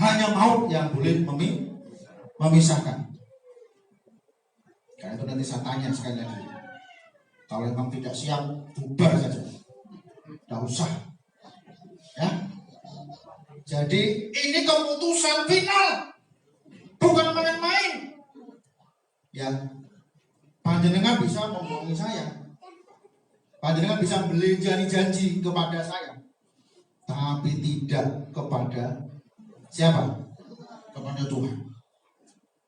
Hanya maut yang boleh memisahkan. Karena itu nanti saya tanya sekali lagi. Kalau memang tidak siap, bubar saja. Tidak usah. Ya. Jadi ini keputusan final, bukan main-main. Ya, panjenengan bisa membohongi saya, panjenengan bisa beli janji kepada saya, tapi tidak kepada siapa? Kepada Tuhan.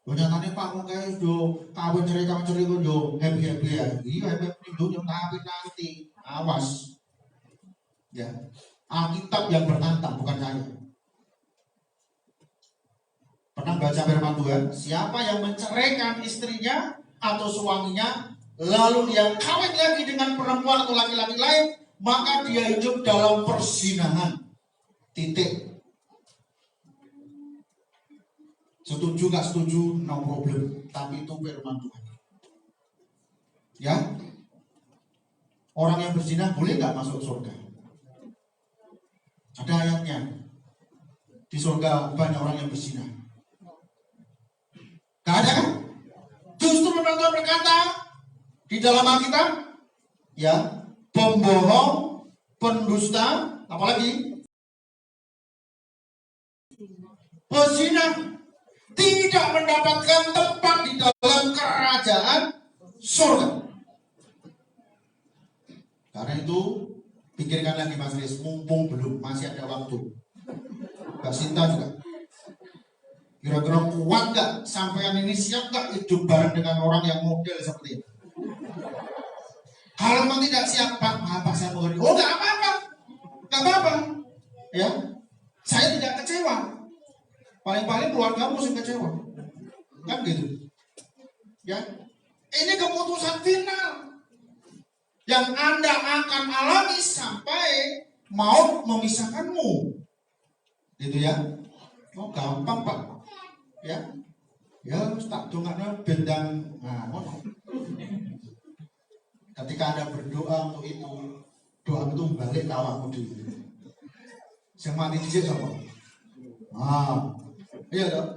Nyatanya Pak Mungkai yo kawin cerai yo happy ya. Iya happy dulu tapi nanti awas. Ya, Alkitab yang bertantang bukan saya. Pernah baca firman Tuhan, siapa yang menceraikan istrinya atau suaminya, lalu dia kawin lagi dengan perempuan atau laki-laki lain, maka dia hidup dalam perzinahan. Titik. Setuju gak setuju, no problem. Tapi itu firman Tuhan. Ya, orang yang berzina boleh gak masuk surga? Ada ayatnya. Di surga banyak orang yang berzina. Gak ada kan? Justru Tuhan berkata di dalam Alkitab, ya, pembohong, pendusta, apalagi pezina tidak mendapatkan tempat di dalam kerajaan surga. Karena itu pikirkan lagi Mas Riz, mumpung belum masih ada waktu. Mbak Sinta juga. Kira-kira kuat gak? Sampean ini siap gak hidup bareng dengan orang yang model seperti ini? Kalau memang tidak siap, Pak, apa saya mau? Oh, gak apa-apa. Gak apa-apa. Ya, saya tidak kecewa. Paling-paling keluargamu sih kecewa. Kan gitu. Ya, ini keputusan final yang Anda akan alami sampai maut memisahkanmu. Gitu ya. Oh, gampang, Pak. Ya, tak dongaknya bendang. Nah, ketika Anda berdoa untuk itu, doa itu balik ke awakmu dulu. Yang mati dicek apa? Iya dong.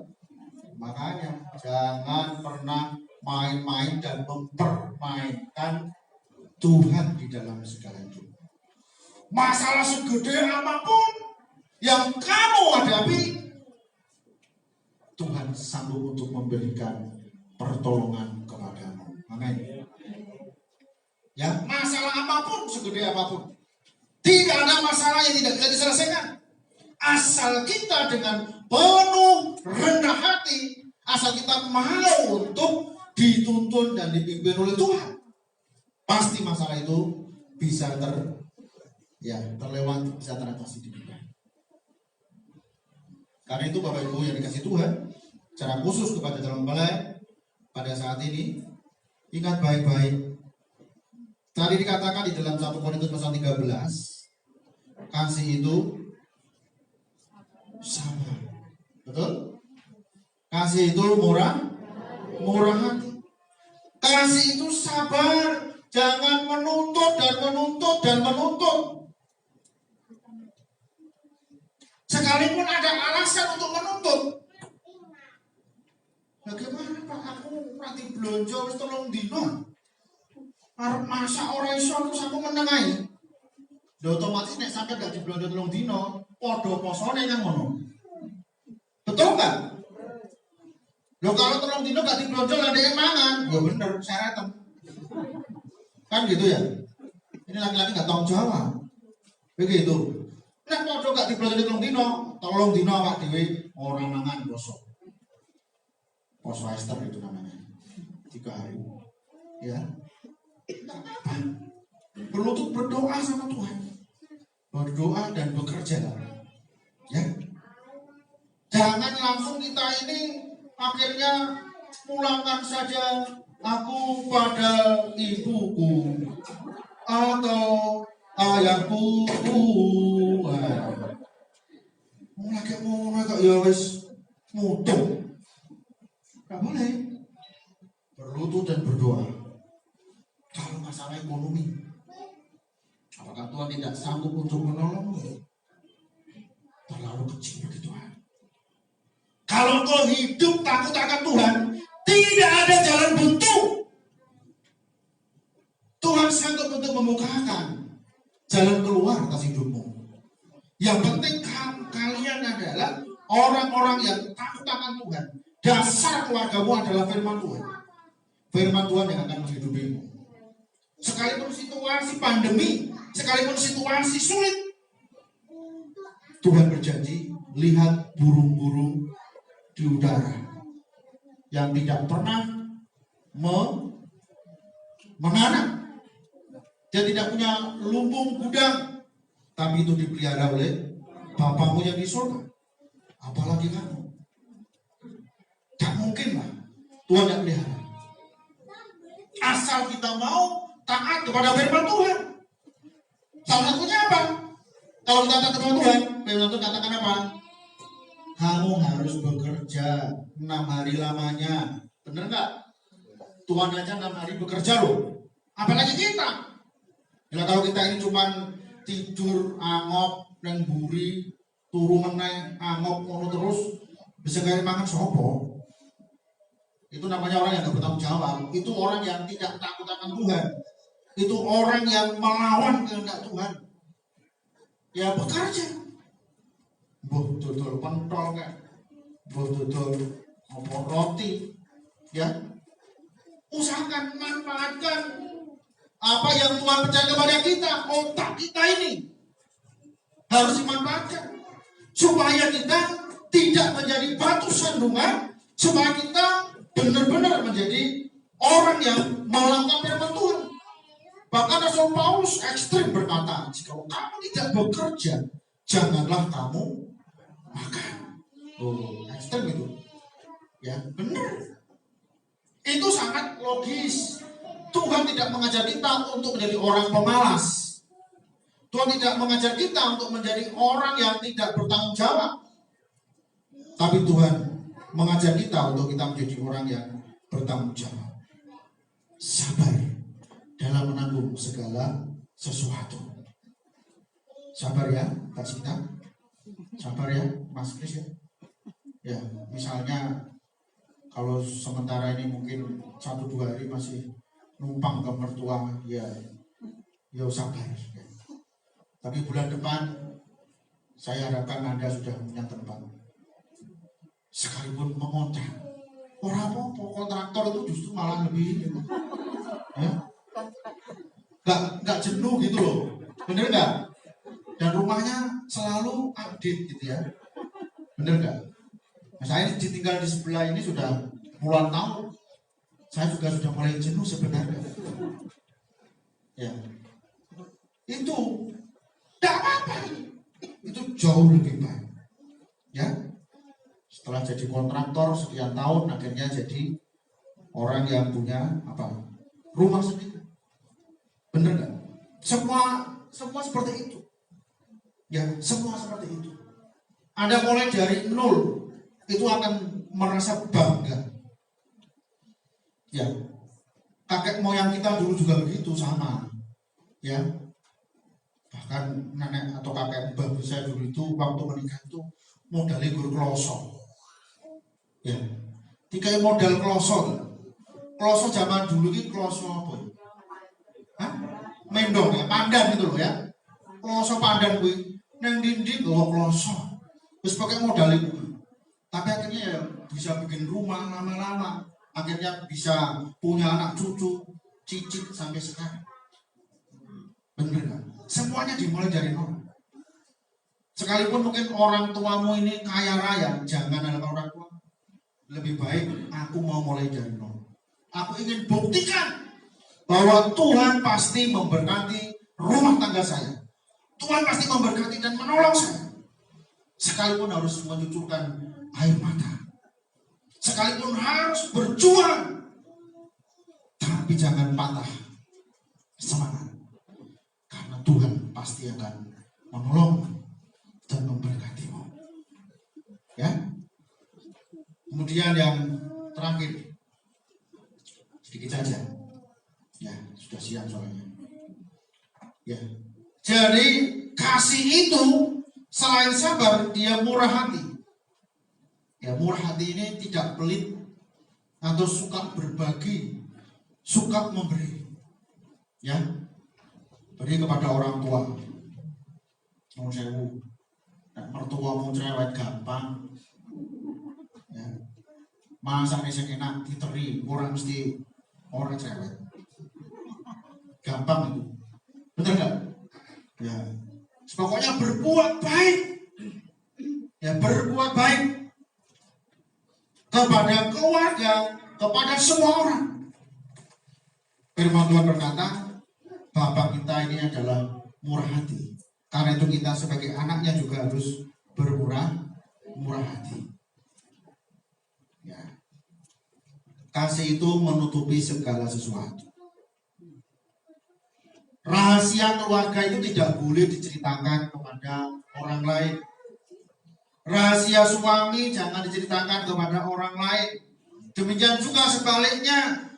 Makanya jangan pernah main-main dan mempermainkan Tuhan di dalam segala itu. Masalah segede apapun yang kamu hadapi, Tuhan sanggup untuk memberikan pertolongan kepadamu. Amin. Ya, masalah apapun, segede apapun, tidak ada masalah yang tidak bisa diselesaikan. Asal kita dengan penuh rendah hati, asal kita mau untuk dituntun dan dipimpin oleh Tuhan, pasti masalah itu bisa terlewati, bisa teratasi di kita. Karena itu Bapak Ibu yang dikasih Tuhan, secara khusus kepada calon balai pada saat ini, ingat baik-baik. Tadi dikatakan di dalam 1 Korintus pasal 13, kasih itu sabar. Betul? Kasih itu murah hati. Kasih itu sabar, jangan menuntut dan menuntut. Sekalipun ada alasan untuk menuntut. Bagaimana Pak, aku nanti belanja wis 3 dino. Arep masak ora iso terus aku menengahi. Ya otomatis nek sampe gak dibelanja 3 dino, padha posone kan ngono. Betul kan? Loh kalau 3 dino gak dibelanja lah dhek mangan, ya bener syaratan. Kan gitu ya. Ini laki-laki gak tanggung jawab. Begitu. Nek padha gak dibelanja 3 dino, 3 dino awak dhewe ora mangan poso. Poso Esther itu namanya. 3 hari. Ya. Perlu untuk berdoa sama Tuhan. Berdoa dan bekerja. Ya. Jangan langsung kita ini akhirnya pulangkan saja aku pada ibuku atau ayahku. Lagi mau kok ya wis mutung. Gak boleh. Berlutut dan berdoa. Kalau masalah ekonomi, apakah Tuhan tidak sanggup untuk menolongmu? Terlalu kecil bagi Tuhan. Kalau kau hidup takut akan Tuhan, tidak ada jalan buntu. Tuhan sanggup untuk membukakan jalan keluar atas hidupmu. Yang penting kalian adalah orang-orang yang takut akan Tuhan. Dasar keluargamu adalah firman Tuhan. Firman Tuhan yang akan menghidupimu. Sekalipun situasi pandemi, sekalipun situasi sulit, Tuhan berjanji, lihat burung-burung di udara yang tidak pernah menganak. Dia tidak punya lumbung gudang, tapi itu dipelihara oleh Bapamu yang di surga. Apalagi kamu. Tak mungkin lah Tuhan yang pelihara. Asal kita mau taat kepada firman Tuhan. Salah satunya apa? Kalau kita taat kepada Tuhan, firman Tuhan katakan apa? Kamu harus bekerja 6 hari lamanya. Benar nggak? Tuhan aja 6 hari bekerja loh. Apalagi kita. Ya kalau kita ini cuma tidur, angop, dan buri, turu meneng, angop, ngono terus, bisa gak makan sopo. Itu namanya orang yang gak bertanggung jawab. Itu orang yang tidak takut akan Tuhan. Itu orang yang melawan kehendak Tuhan. Ya bekerja. Buh dodol pentol kan, buh dodol roti, ya. Usahakan manfaatkan apa yang Tuhan percaya kepada kita. Otak kita ini harus dimanfaatkan supaya kita tidak menjadi batu sandungan, supaya kita benar-benar menjadi orang yang melakukan firman Tuhan. Bahkan Rasul Paulus ekstrim berkata, jika kamu tidak bekerja, janganlah kamu makan. Oh, ekstrim itu. Ya, benar. Itu sangat logis. Tuhan tidak mengajar kita untuk menjadi orang pemalas. Tuhan tidak mengajar kita untuk menjadi orang yang tidak bertanggung jawab. Tapi Tuhan mengajar kita untuk kita menjadi orang yang bertanggung jawab. Sabar dalam menanggung segala sesuatu. Sabar ya, Kak Sita. Sabar ya, Mas Kris ya. Ya, misalnya kalau sementara ini mungkin 1-2 hari masih numpang ke mertua, ya sabar. Ya. Tapi bulan depan saya harapkan Anda sudah punya tempat. Sekalipun mengontrak, orang apa kontraktor itu justru malah lebih gitu. Ya. Gak jenuh gitu loh, bener nggak? Dan rumahnya selalu update gitu ya, bener nggak? Nah, saya tinggal di sebelah ini sudah puluhan tahun. Saya juga sudah mulai jenuh sebenarnya. Ya, itu tidak apa-apa. Itu jauh lebih baik. Ya, setelah jadi kontraktor sekian tahun, akhirnya jadi orang yang punya apa? Rumah sendiri. Bener nggak? Semua seperti itu. Ya, semua seperti itu. Anda mulai dari nol, itu akan merasa bangga. Ya, kakek moyang kita dulu juga begitu, sama. Ya, bahkan nenek atau kakek babu saya dulu itu waktu menikah itu modalnya guru kloso. Ya, tiga modal kloso. Kloso zaman dulu ini kloso apa? Hah? Mendong ya, pandan gitu loh ya. Kloso pandan gue, neng dinding bawa kloso. Terus pakai modal itu. Tapi akhirnya ya bisa bikin rumah lama-lama. Akhirnya bisa punya anak cucu, cicit sampai sekarang. Bener kan? Semuanya dimulai dari nol. Sekalipun mungkin orang tuamu ini kaya raya, jangan ada orang tua. Lebih baik aku mau mulai dari nol. Aku ingin buktikan bahwa Tuhan pasti memberkati rumah tangga saya. Tuhan pasti memberkati dan menolong saya. Sekalipun harus mencucurkan air mata. Sekalipun harus berjuang, tapi jangan patah semangat, karena Tuhan pasti akan menolong dan memberkatimu. Ya. Kemudian yang terakhir, sedikit saja. Ya, sudah siang soalnya. Ya. Jadi kasih itu selain sabar, dia murah hati. Ya. Ya, murah hati ini tidak pelit atau suka berbagi, suka memberi. Ya, beri kepada orang tua. Mau sewu, mertua mau cerewet gampang. Ya, masa nih sing enak diteri, orang mesti orang cerewet. Gampang itu, bener nggak? Ya, pokoknya berbuat baik. Ya, berbuat baik kepada keluarga, kepada semua orang. Firman Tuhan berkata, Bapa kita ini adalah murah hati. Karena itu kita sebagai anaknya juga harus murah hati. Ya. Kasih itu menutupi segala sesuatu. Rahasia keluarga itu tidak boleh diceritakan kepada orang lain. Rahasia suami jangan diceritakan kepada orang lain. Demikian juga sebaliknya,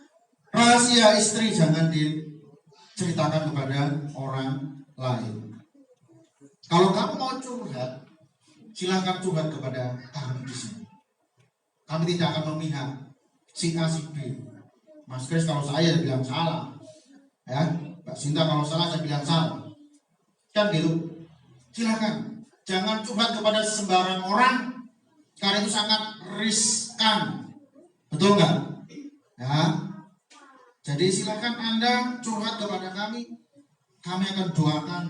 rahasia istri jangan diceritakan kepada orang lain. Kalau kamu mau curhat, silakan curhat kepada kami di sini. Kami tidak akan memihak si A si B. Mas Kris kalau saya bilang salah, ya, Mbak Sinta kalau salah saya bilang salah, kan gitu. Silakan. Jangan curhat kepada sembarang orang, karena itu sangat riskan, betul nggak? Ya, jadi silakan Anda curhat kepada kami akan doakan,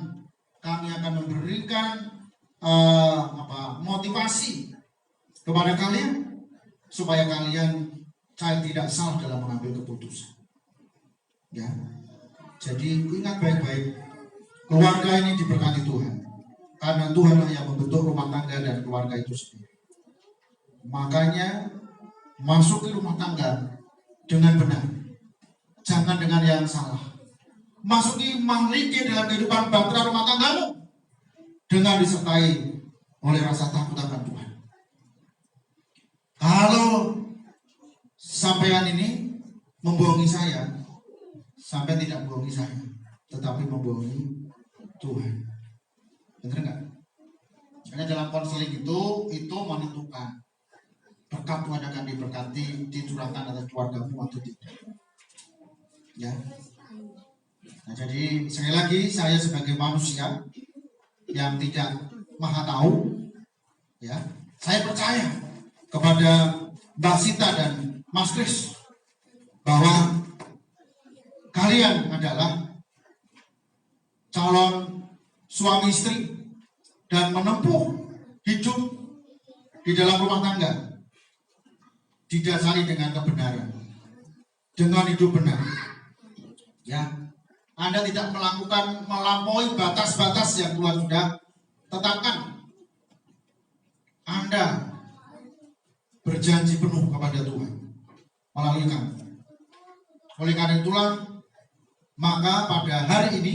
kami akan memberikan motivasi kepada kalian supaya kalian tidak salah dalam mengambil keputusan. Ya, jadi ingat baik-baik, keluarga ini diberkati Tuhan. Karena Tuhanlah yang membentuk rumah tangga dan keluarga itu sendiri. Makanya masuk ke rumah tangga dengan benar, jangan dengan yang salah. Masuki mahliki dalam kehidupan bahtera rumah tanggamu dengan disertai oleh rasa takut akan Tuhan. Kalau sampean ini membohongi saya, sampai tidak membohongi saya, tetapi membohongi Tuhan. Benar nggak? Karena dalam konseling itu menentukan berkat Tuhan akan diberkati, dicurahkan atas keluargamu atau tidak. Ya. Nah, jadi sekali lagi saya sebagai manusia yang tidak maha tahu, ya, saya percaya kepada Mbak Sita dan Mas Kris bahwa kalian adalah calon suami istri dan menempuh hidup di dalam rumah tangga didasari dengan kebenaran, dengan hidup benar. Ya, Anda tidak melampaui batas-batas yang Tuhan sudah tetapkan. Anda berjanji penuh kepada Tuhan melalui kami. Oleh karena itulah, maka pada hari ini,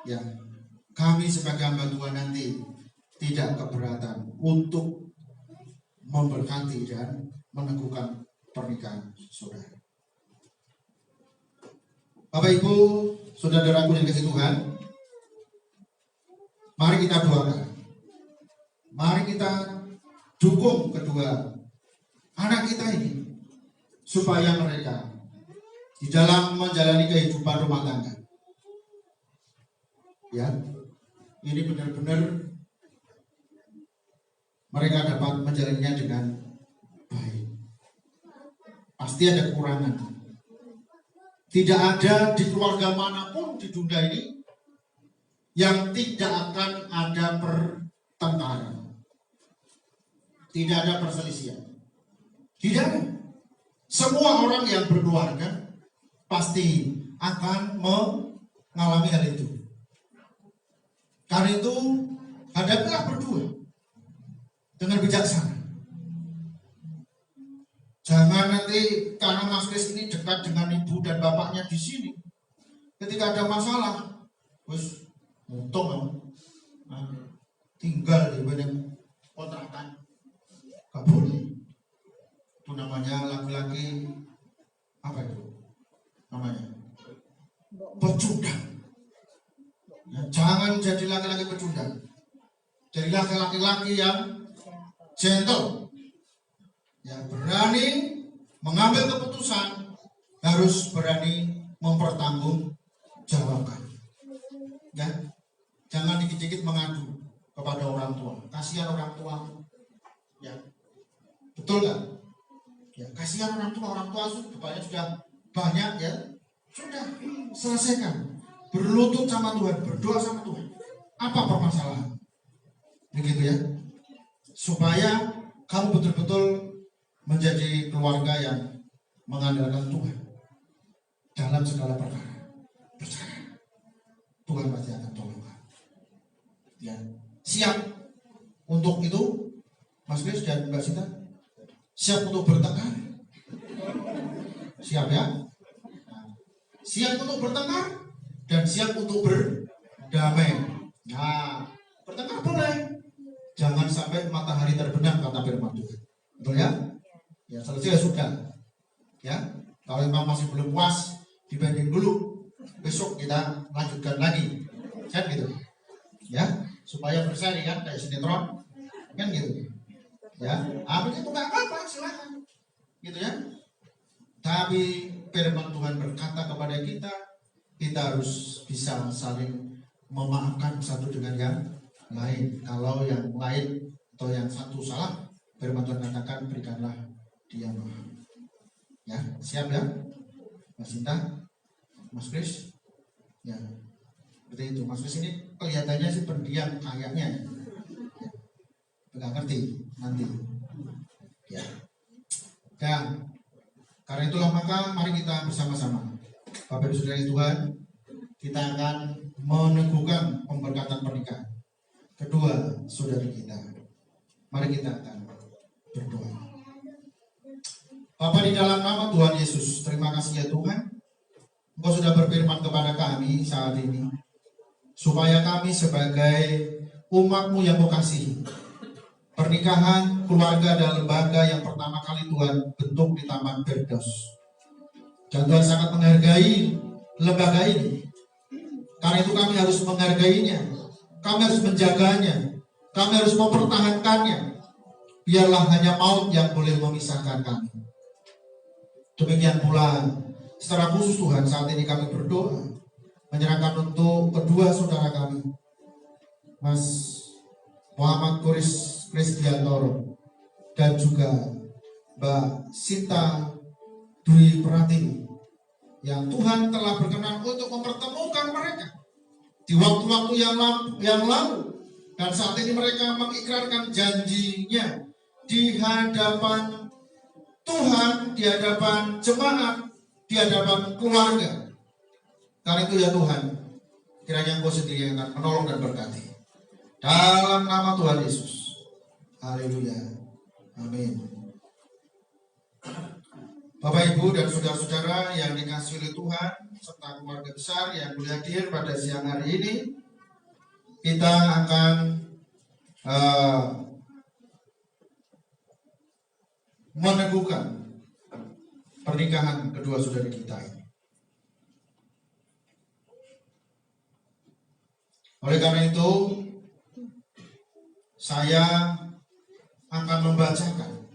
ya, kami sebagai hamba Tuhan nanti tidak keberatan untuk memberkati dan meneguhkan pernikahan saudara. Bapak Ibu, saudara-saudaraku yang dikasihi Tuhan, mari kita doakan. Mari kita dukung kedua anak kita ini supaya mereka di dalam menjalani kehidupan rumah tangga, ya, ini benar-benar mereka dapat menjalannya dengan baik. Pasti ada kekurangan. Tidak ada di keluarga manapun di dunia ini yang tidak akan ada pertengkaran. Tidak ada perselisihan. Tidak ada. Semua orang yang berkeluarga pasti akan mengalami hal itu. Karena itu hadapilah berdua dengan bijaksana. Jangan nanti karena Mas Kris ini dekat dengan ibu dan bapaknya di sini, ketika ada masalah, wes untung tinggal di badan kontrakan, gak boleh. Itu namanya laki-laki apa itu? Namanya pecundang. Ya, jangan jadi laki-laki pecundang. Jadilah laki-laki yang gentle, Ya, berani mengambil keputusan, harus berani mempertanggungjawabkan. Ya, jangan dikit-dikit mengadu kepada orang tua. Kasihan orang tua. Ya, betul kan? Ya, kasihan orang tua bebannya sudah banyak ya. Sudah, selesaikan. Berlutut sama Tuhan, berdoa sama Tuhan. Apa permasalahan? Begitu ya. Supaya kamu betul-betul menjadi keluarga yang mengandalkan Tuhan dalam segala perkara. Percaya, Tuhan pasti akan tolong. Ya, siap untuk itu, Mas Kris dan Mbak Sinta? Siap untuk bertengkar? Siap ya? Siap untuk bertengkar dan siap untuk berdamai. Nah, bertengkar boleh, jangan sampai matahari terbenam, kata firman Tuhan. Betul ya? Ya, selesai sudah. Ya, kalau memang masih belum puas, dibanding dulu, besok kita lanjutkan lagi, kan gitu. Ya, supaya berseri kan kayak sinetron, kan gitu. Ya, begitu nggak apa-apa, silakan, gitu ya. Tapi firman Tuhan berkata kepada kita, kita harus bisa saling memaafkan satu dengan yang lain. Kalau yang lain atau yang satu salah, firman Tuhan katakan berikanlah dia maaf. Ya, siap ya, Mas Sinta, Mas Kris. Ya, seperti itu. Mas Kris ini kelihatannya sih pendiam kayaknya. Ya. Nggak ngerti nanti. Ya. Dan karena itulah maka mari kita bersama-sama, Bapak Ibu Saudara Tuhan, kita akan meneguhkan pemberkatan pernikahan kedua saudari kita. Mari kita akan berdoa. Bapa, di dalam nama Tuhan Yesus, terima kasih ya Tuhan, Engkau sudah berfirman kepada kami saat ini, supaya kami sebagai umat-Mu yang Kau kasihi, pernikahan, keluarga, dan lembaga yang pertama kali Tuhan bentuk di Taman Firdaus. Dan Tuhan sangat menghargai lembaga ini. Karena itu kami harus menghargainya, kami harus menjaganya, kami harus mempertahankannya. Biarlah hanya maut yang boleh memisahkan kami. Demikian pula secara khusus Tuhan, saat ini kami berdoa menyerahkan untuk kedua saudara kami, Mas Muhammad Kristiantoro dan juga Mbak Sinta Dwi Pratiwi, yang Tuhan telah berkenan untuk mempertemukan mereka di waktu-waktu yang lalu, dan saat ini mereka mengikrarkan janjinya di hadapan Tuhan, di hadapan jemaat, di hadapan keluarga. Karena itu ya Tuhan, kiranya Engkau sendiri yang akan menolong dan berkati. Dalam nama Tuhan Yesus. Haleluya. Amin. Bapak, Ibu, dan saudara-saudara yang dikasihi oleh Tuhan, serta keluarga besar yang boleh hadir pada siang hari ini, kita akan meneguhkan pernikahan kedua saudari kita ini. Oleh karena itu, saya akan membacakan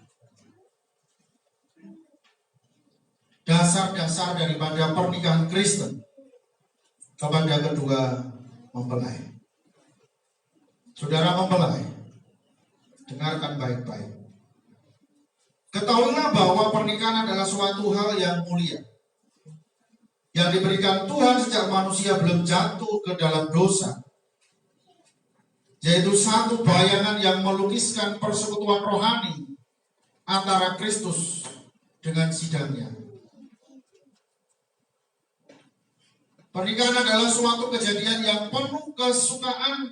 dasar-dasar daripada pernikahan Kristen kepada kedua mempelai. Saudara mempelai, dengarkan baik-baik. Ketahuilah bahwa pernikahan adalah suatu hal yang mulia, yang diberikan Tuhan sejak manusia belum jatuh ke dalam dosa, yaitu satu bayangan yang melukiskan persekutuan rohani antara Kristus dengan sidangnya. Pernikahan adalah suatu kejadian yang penuh kesukaan,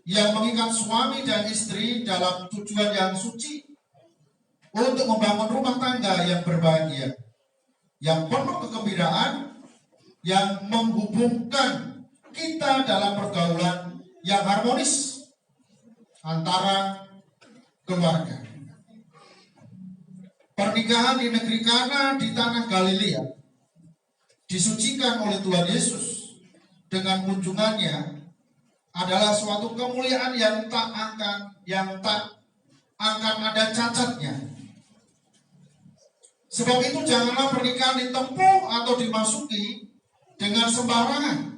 yang mengikat suami dan istri dalam tujuan yang suci untuk membangun rumah tangga yang berbahagia, yang penuh kegembiraan, yang menghubungkan kita dalam pergaulan yang harmonis antara keluarga. Pernikahan di negeri Kana di tanah Galilea disucikan oleh Tuhan Yesus dengan kunjungannya adalah suatu kemuliaan yang tak akan ada cacatnya Sebab itu janganlah pernikahan ditempuh atau dimasuki dengan sembarangan,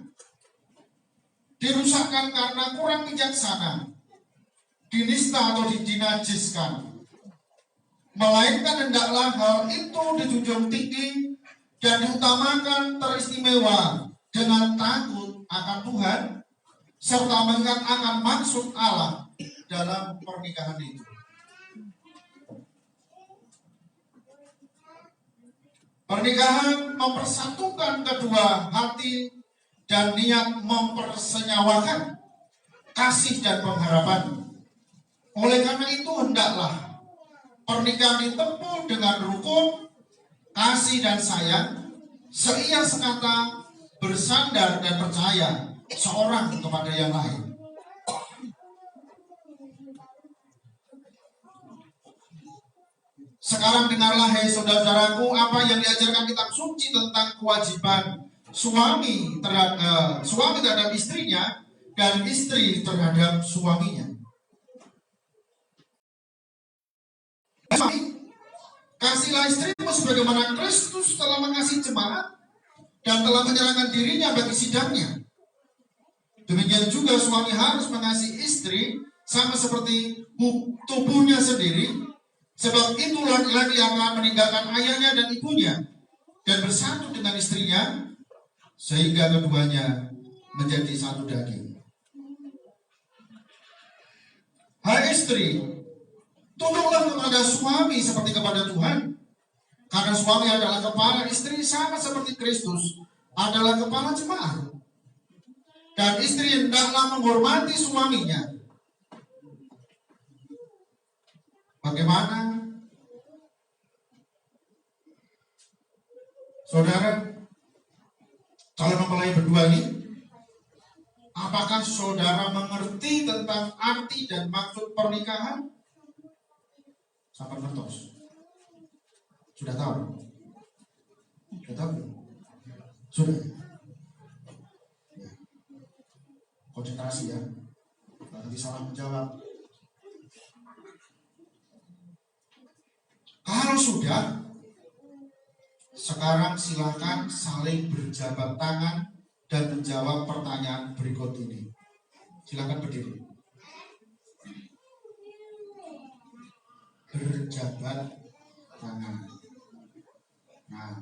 dirusakkan karena kurang bijaksana, dinista atau dinajiskan. Melainkan hendaklah hal itu dijunjung tinggi dan diutamakan teristimewa dengan takut akan Tuhan serta mengingat akan maksud Allah dalam pernikahan itu. Pernikahan mempersatukan kedua hati dan niat mempersenyawakan kasih dan pengharapan. Oleh karena itu hendaklah pernikahan ditempuh dengan rukun, kasih dan sayang, seia sekata, bersandar dan percaya seorang kepada yang lain. Sekarang dengarlah hai saudara-saudaraku apa yang diajarkan kitab suci tentang kewajiban suami terhadap istrinya dan istri terhadap suaminya. Kasihlah istrimu sebagaimana Kristus telah mengasihi jemaat dan telah menyerahkan dirinya bagi sidangnya. Demikian juga suami harus mengasihi istri sama seperti tubuhnya sendiri. Sebab itu laki-laki akan meninggalkan ayahnya dan ibunya dan bersatu dengan istrinya sehingga keduanya menjadi satu daging. Hai istri, tunduklah kepada suami seperti kepada Tuhan, karena suami adalah kepala istri sama seperti Kristus adalah kepala jemaat. Dan istri hendaklah menghormati suaminya. Bagaimana, saudara, calon mempelai berdua ini? Apakah saudara mengerti tentang arti dan maksud pernikahan? Sampai mentos. Sudah tahu? Sudah tahu? Sudah. Ya. Konsentrasi ya. Nanti salah menjawab. Kalau sudah, sekarang silakan saling berjabat tangan dan menjawab pertanyaan berikut ini. Silakan berdiri. Berjabat tangan. Nah,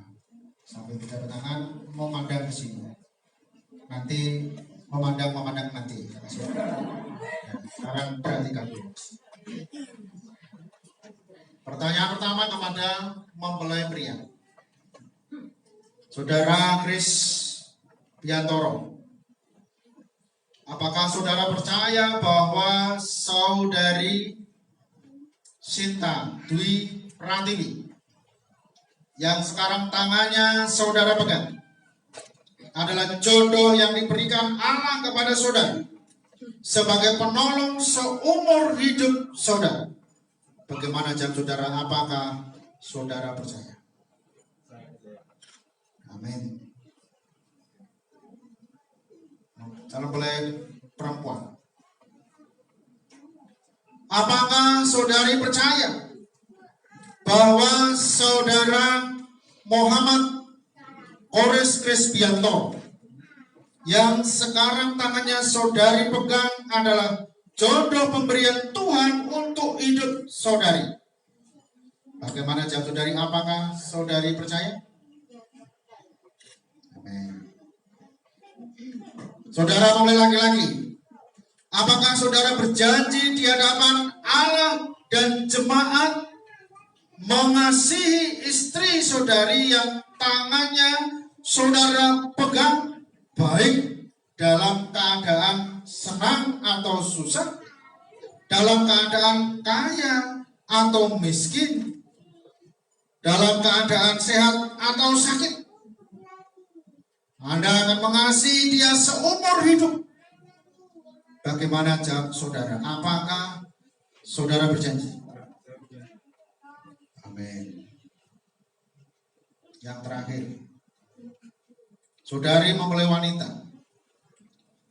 sambil berjabat tangan, memandang ke sini. Nanti memandang nanti. Ya, sekarang perhatikan dulu. Pertanyaan pertama kepada mempelai pria. Saudara Kris Piantoro, apakah saudara percaya bahwa saudari Sinta Dwi Pratiwi yang sekarang tangannya saudara pegang adalah jodoh yang diberikan Allah kepada saudara sebagai penolong seumur hidup saudara? Bagaimana jawab saudara? Apakah saudara percaya? Amin. Calon mempelai perempuan, apakah saudari percaya bahwa saudara Muhammad Kores Krispianto yang sekarang tangannya saudari pegang adalah jodoh pemberian Tuhan untuk hidup saudari? Bagaimana jawab saudari? Apakah saudari percaya? Amin. Saudara mempelai laki-laki, apakah saudara berjanji di hadapan Allah dan jemaat mengasihi istri saudari yang tangannya saudara pegang, baik dalam keadaan senang atau susah, dalam keadaan kaya atau miskin, dalam keadaan sehat atau sakit? Anda akan mengasihi dia seumur hidup. Bagaimana jawab saudara? Apakah saudara berjanji? Amin. Yang terakhir, saudari mempelai wanita,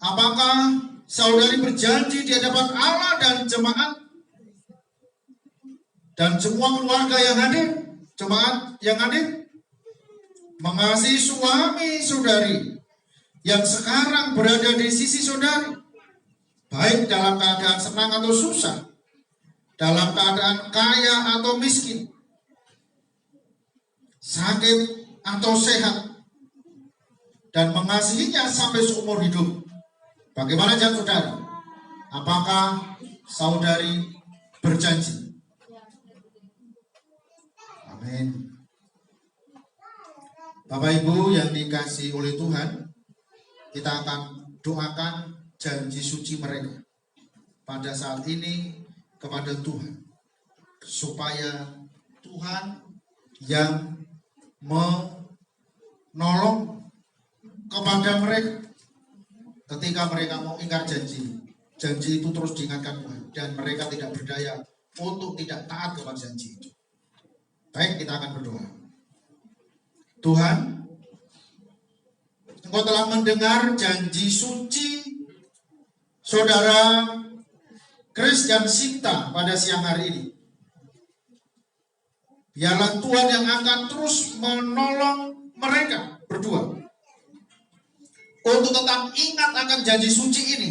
apakah saudari berjanji di hadapan Allah dan jemaat dan semua keluarga yang hadir Jemaat yang hadir, mengasihi suami saudari yang sekarang berada di sisi saudari, baik dalam keadaan senang atau susah, dalam keadaan kaya atau miskin, sakit atau sehat, dan mengasihinya sampai seumur hidup. Bagaimana jawab saudara? Apakah saudari berjanji? Amin. Bapak Ibu yang dikasihi oleh Tuhan, kita akan doakan janji suci mereka pada saat ini kepada Tuhan, supaya Tuhan yang menolong kepada mereka ketika mereka mau ingkar janji itu terus diingatkan Tuhan, dan mereka tidak berdaya untuk tidak taat kepada janji itu. Baik, kita akan berdoa. Tuhan, Engkau telah mendengar janji suci saudara Chris dan Sinta pada siang hari ini. Biarlah Tuhan yang akan terus menolong mereka berdua untuk tetap ingat akan janji suci ini,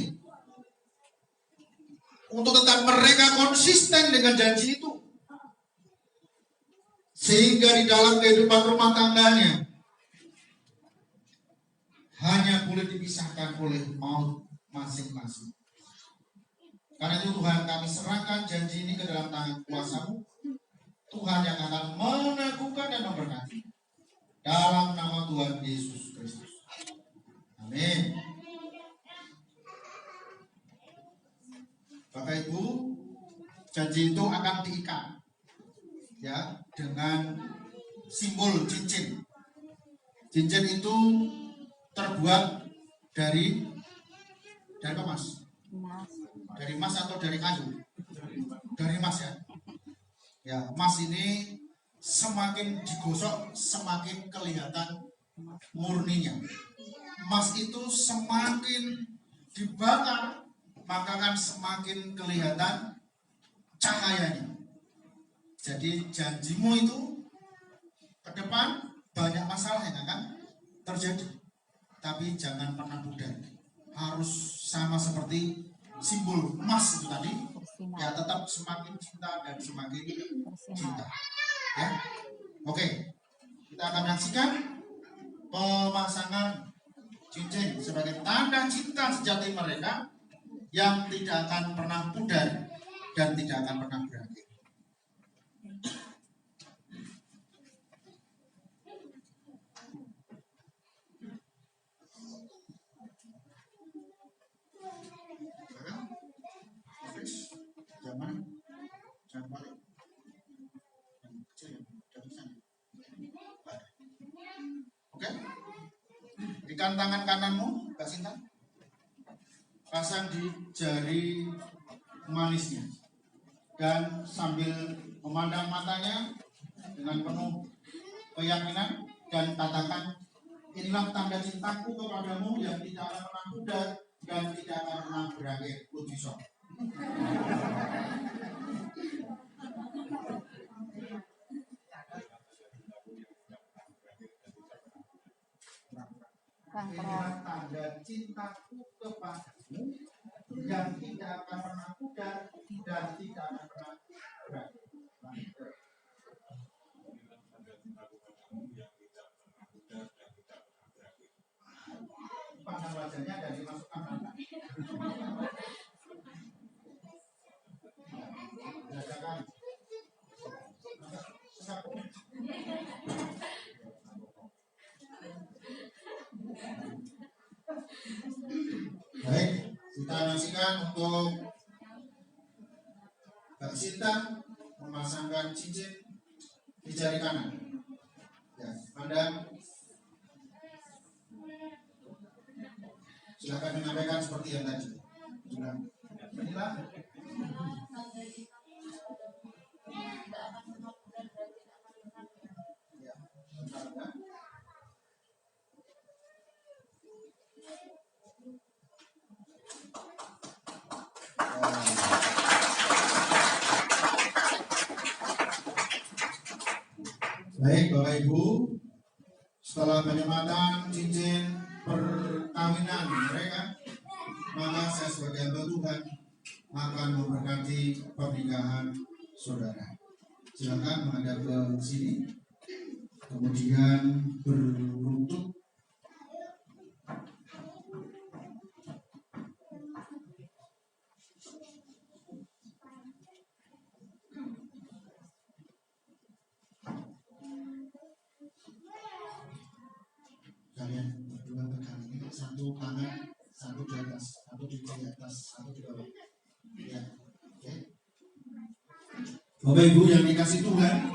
untuk tetap mereka konsisten dengan janji itu, sehingga di dalam kehidupan rumah tangganya hanya boleh dipisahkan oleh maut masing-masing. Karena itu Tuhan, kami serahkan janji ini ke dalam tangan kuasa-Mu, Tuhan yang akan meneguhkan dan memberkati, dalam nama Tuhan Yesus Kristus. Amin. Bapak Ibu, janji itu akan diikat ya dengan simbol cincin. Cincin itu terbuat dari apa, Mas? Dari emas atau dari kayu? Dari emas ya. Ya, emas ini semakin digosok semakin kelihatan murninya. Emas itu semakin dibakar maka kan semakin kelihatan cahayanya. Jadi janjimu itu ke depan banyak masalah yang akan terjadi, tapi jangan pernah pudar. Harus sama seperti simbol emas itu tadi, ya tetap semakin cinta dan semakin cinta. Ya, oke, kita akan menyaksikan pemasangan cincin sebagai tanda cinta sejati mereka yang tidak akan pernah pudar dan tidak akan pernah berakhir. Jangan balik. Oke, berikan tangan kananmu, Mbak Sinta. Pasang di jari manisnya dan sambil memandang matanya dengan penuh keyakinan dan katakan, inilah tanda cintaku kepadamu yang tidak akan pernah pudar dan tidak akan pernah berakhir. Puji Tuhan. Inilah tanda cintaku kepadamu yang tidak akan pernah pudar dan tidak akan pernah berakhir. Pandang wajahnya dari masukkan mata. Rasakan. Baik, kita nantikan untuk Mbak Sinta memasangkan cincin di jari kanan. Ya, pandang. Silakan menyampaikan seperti yang tadi. Inilah. Baik Bapak Ibu, setelah penyematan cincin perkawinan mereka, maka saya sebagai hamba Tuhan akan memberkati pernikahan saudara. Silakan menghadap ke sini, kemudian berlutut. Kalian berdua pegang ini, satu tangan, satu di atas, satu di atas, satu di bawah. Ya, oke. Bapak Ibu yang dikasih Tuhan,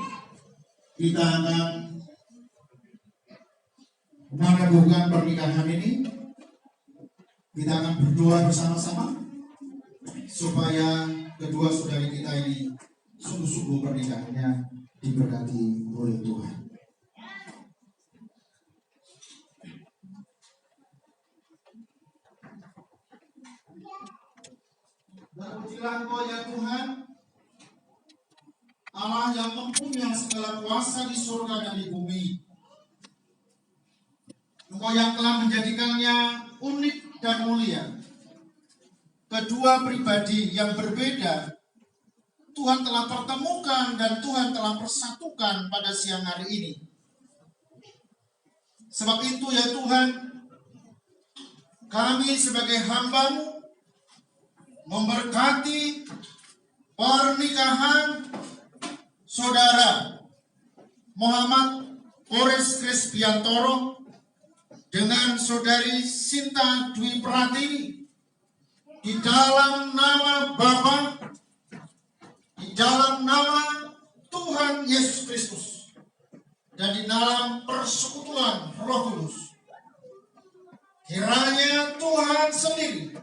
kita akan meneguhkan pernikahan ini. Kita akan berdoa bersama-sama supaya kedua saudari kita ini sungguh-sungguh pernikahannya diberkati oleh Tuhan. Terpujilah Engkau ya Tuhan, Allah yang mempunyai segala kuasa di surga dan di bumi. Engkau yang telah menjadikannya unik dan mulia. Kedua pribadi yang berbeda Tuhan telah pertemukan dan Tuhan telah persatukan pada siang hari ini. Sebab itu ya Tuhan, kami sebagai hamba-Mu memberkati pernikahan saudara Muhammad Kores Krispiantoro dengan saudari Sinta Dwi Pratini di dalam nama Bapa, di dalam nama Tuhan Yesus Kristus, dan di dalam persekutuan Roh Kudus. Kiranya Tuhan sendiri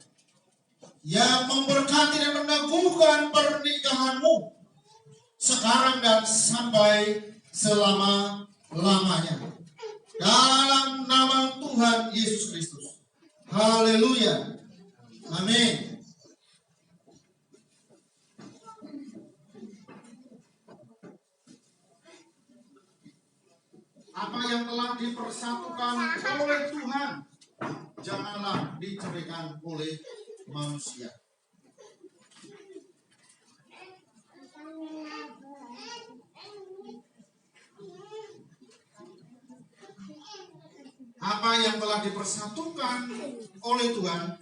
yang memberkati dan meneguhkan pernikahanmu sekarang dan sampai selama-lamanya. Dalam nama Tuhan Yesus Kristus. Haleluya. Amin. Apa yang telah dipersatukan oleh Tuhan, janganlah diceraikan oleh manusia. Apa yang telah dipersatukan oleh Tuhan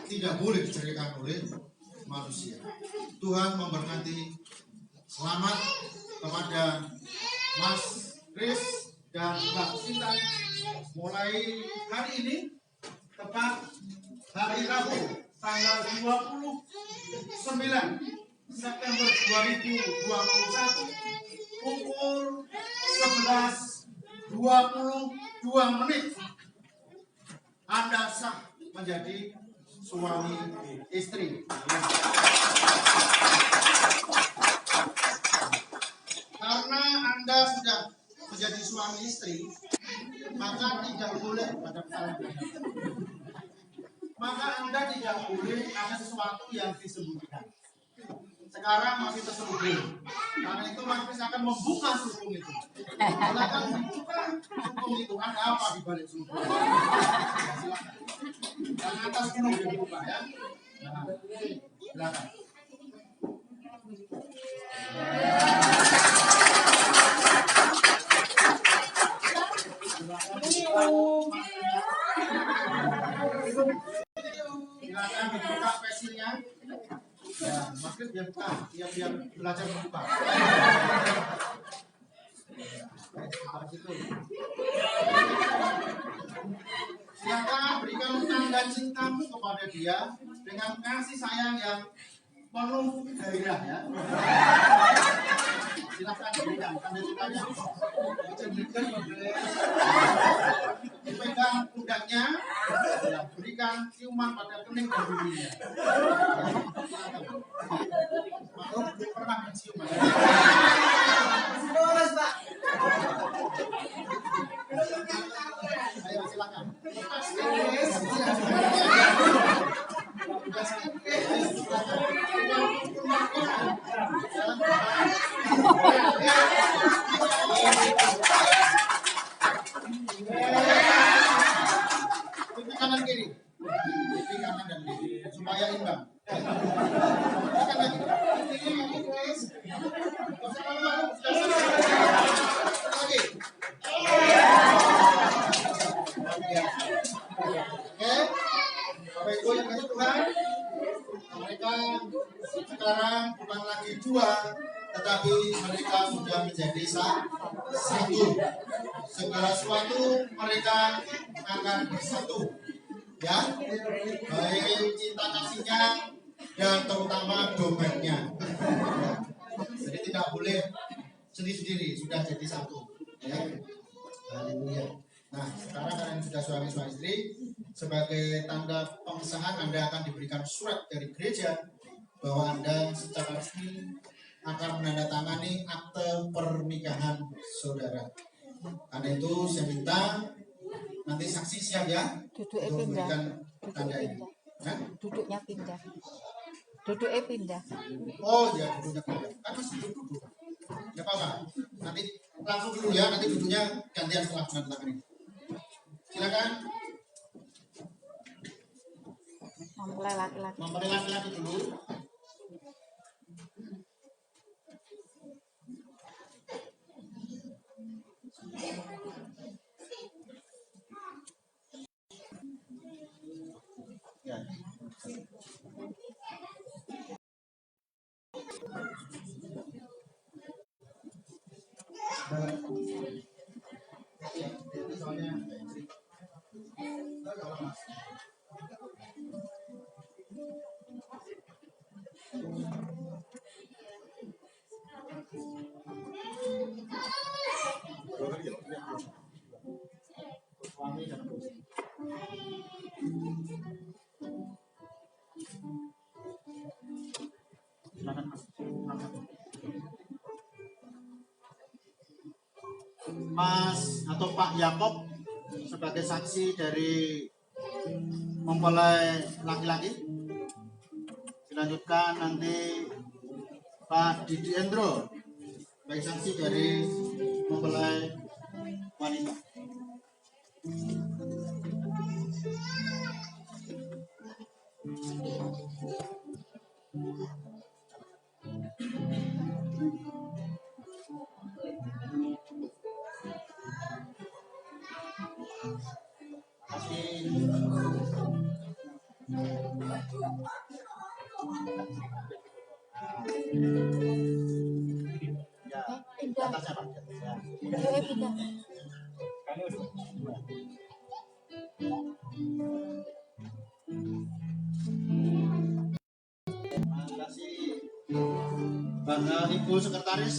tidak boleh diceraikan oleh manusia. Tuhan memberkati. Selamat kepada Mas Chris dan Mbak Sinta. Mulai hari ini, tepat hari Rabu tanggal 29 September 2021 pukul 11.22 Anda sah menjadi suami istri. Karena Anda sudah menjadi suami istri, maka tidak boleh Anda tidak boleh ada sesuatu yang disembunyikan. Sekarang masih tersembunyi. Karena itu Mas Kris akan membuka sulung itu. Kalau akan membuka sulung itu, ada apa di balik sulung? Ya, silakan. Yang atas sulung dibuka ya. Nah, silakan. Silakan dibuka pesilnya. Ya, Mas Kris biar buka, biar belajar membuka. Silakan berikan tanda cintamu kepada dia dengan kasih sayang yang penuh gairah ya. Silakan berikan tanda cintanya. Dipegang pundaknya, ya, berikan ciuman pada kening dan bibirnya. Maklum belum pernah mencium. Ayo silakan. Silakan. tetapi mereka sudah menjadi satu. Segala sesuatu mereka akan bersatu, ya, baik cinta kasihnya dan terutama dompetnya. Jadi tidak boleh sendiri-sendiri, sudah jadi satu, ya. Haleluya. Nah, sekarang kalian sudah suami istri, sebagai tanda pengesahan Anda akan diberikan surat dari gereja bahwa Anda secara resmi akan menandatangani akte pernikahan saudara. Karena itu saya minta nanti saksi siap ya untuk memberikan tanda ini. Duduknya pindah. Duduknya pindah. Oh ya, duduknya pindah. Kan masih duduk. Ya apa-apa. Nanti langsung dulu ya, nanti duduknya gantian setelah menandatangani. Silakan. Mempelai laki-laki. Mempelai laki-laki dulu. Ya. Mas atau Pak Yakob sebagai saksi dari mempelai laki-laki. Dilanjutkan nanti Pak Didi Endro sebagai saksi dari mempelai wanita. Ya, atasnya Pak. Duduknya pindah. Terima kasih Bapak Ibu Sekretaris.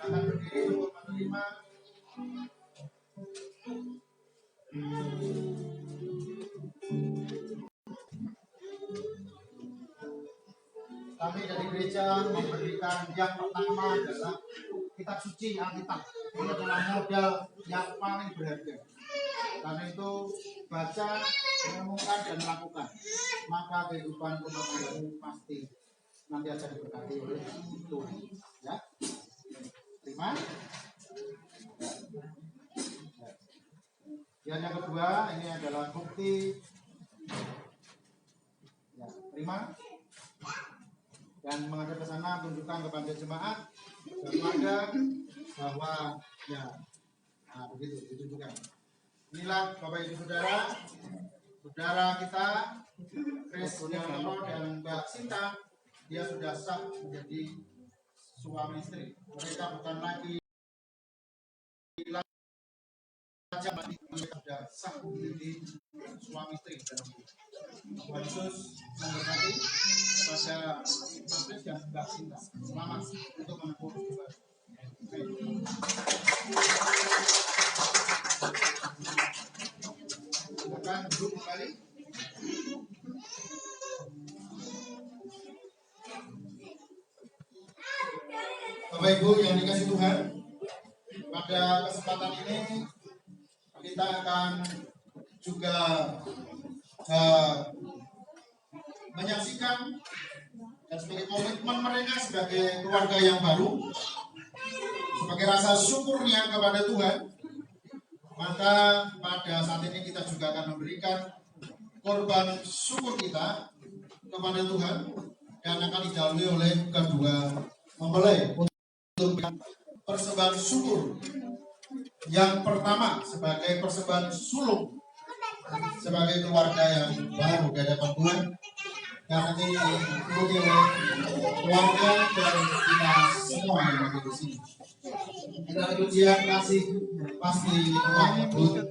Silakan berdiri untuk menerima. Kami dari gereja memberikan yang pertama adalah kitab suci Alkitab. Ini adalah modal yang paling berharga. Karena itu baca, menemukan dan melakukan, maka kehidupan rumah tanggamu pasti nanti akan diberkati oleh Tuhan. Ya, terima. Yang kedua ini adalah bukti. Ya, terima. Dan menghadap ke sana tunjukkan kepada jemaat dan keluarga bahwa ya, nah begitu ditunjukkan. Inilah Bapak Ibu saudara kita Chris Yono dan Mbak Sinta, dia sudah sah menjadi suami istri. Mereka bukan lagi mereka sudah sah menjadi suami istri. Tuhan Yesus memberkati kepada Chris dan Mbak Sinta. Selamat untuk menempuh hidup. Silakan duduk kembali. Bapak Ibu yang dikasih Tuhan, pada kesempatan ini kita akan juga menyaksikan dan sebagai komitmen mereka sebagai keluarga yang baru, sebagai rasa syukurnya kepada Tuhan. Maka pada saat ini kita juga akan memberikan korban syukur kita kepada Tuhan dan akan didahului oleh kedua mempelai untuk persembahan syukur. Yang pertama sebagai persembahan sulung sebagai keluarga yang baru di hadapan Tuhan, dan nanti diikuti oleh keluarga dan kita semua yang ada di sini. Kita pujian kasih pasti Tuhan.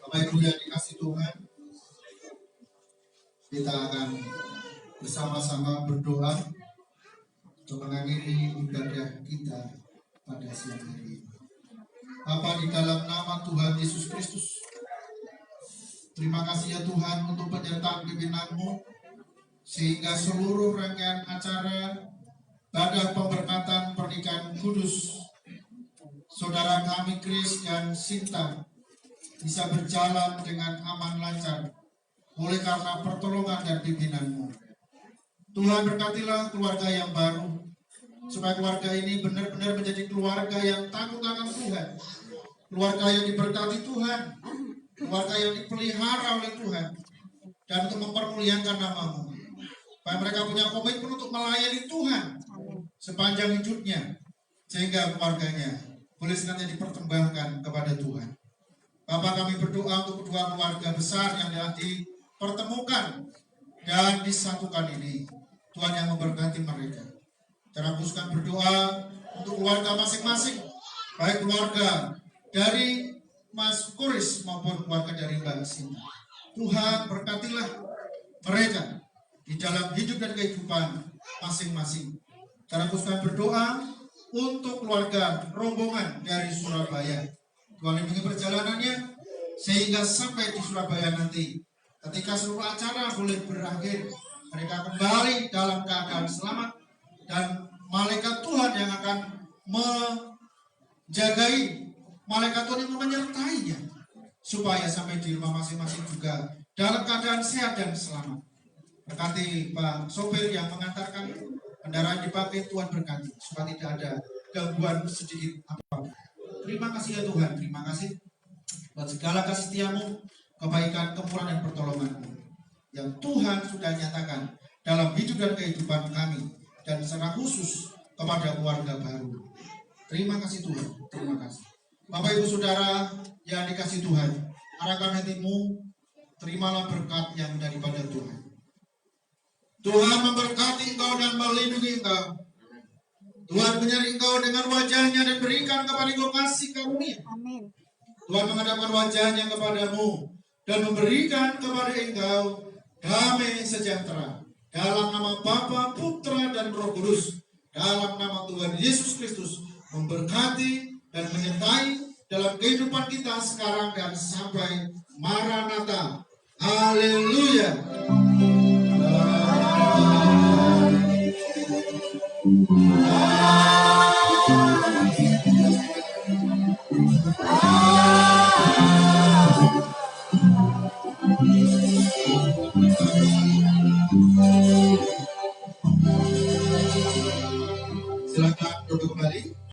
Bapak Ibu yang dikasih Tuhan, kita akan bersama-sama berdoa untuk mengakhiri ibadah kita pada siang hari ini. Bapa, di dalam nama Tuhan Yesus Kristus, terima kasih ya Tuhan untuk penyertaan pimpinanmu, sehingga seluruh rangkaian acara pada pemberkatan pernikahan kudus saudara kami Kris dan Sinta bisa berjalan dengan aman lancar oleh karena pertolongan dan pimpinanmu. Tuhan berkatilah keluarga yang baru, supaya keluarga ini benar-benar menjadi keluarga yang takut akan Tuhan, keluarga yang diberkati Tuhan, keluarga yang dipelihara oleh Tuhan, dan untuk mempermuliakan nama-Mu. Supaya mereka punya komitmen untuk melayani Tuhan sepanjang hidupnya, sehingga keluarganya boleh senantiasa diperkembangkan kepada Tuhan. Bapak, kami berdoa untuk kedua keluarga besar yang telah dipertemukan dan disatukan ini. Tuhan yang memberkati mereka. Terhapuskan berdoa untuk keluarga masing-masing, baik keluarga dari Mas Kuris maupun keluarga dari Mbak Sinta. Tuhan berkatilah mereka di dalam hidup dan kehidupan masing-masing. Terhapuskan berdoa untuk keluarga rombongan dari Surabaya. Tuhan lindungi perjalanannya sehingga sampai di Surabaya nanti, ketika seluruh acara boleh berakhir, mereka kembali dalam keadaan selamat dan malaikat Tuhan yang akan menjagai, malaikat Tuhan yang menyertainya supaya sampai di rumah masing-masing juga dalam keadaan sehat dan selamat. Berkati Pak sopir yang mengantarkan kendaraan dipakai, Tuhan berkati supaya tidak ada gangguan sedikit apapun. Terima kasih ya Tuhan, terima kasih buat segala kasih setiamu, kebaikan, kemurahan dan pertolonganmu yang Tuhan sudah nyatakan dalam hidup dan kehidupan kami, dan secara khusus kepada keluarga baru. Terima kasih Tuhan, terima kasih. Bapak Ibu Saudara yang dikasih Tuhan, arahkan hatimu, terimalah berkat yang daripada Tuhan. Tuhan memberkati engkau dan melindungi engkau. Tuhan menyertai engkau dengan wajahnya dan berikan kepada engkau kasih karunia. Amin. Tuhan menghadapkan wajahnya kepadamu dan memberikan kepada engkau damai sejahtera. Dalam nama Bapa, Putra, dan Roh Kudus. Dalam nama Tuhan Yesus Kristus. Memberkati dan menyertai dalam kehidupan kita sekarang dan sampai Maranatha. Haleluya. Silakan duduk kembali.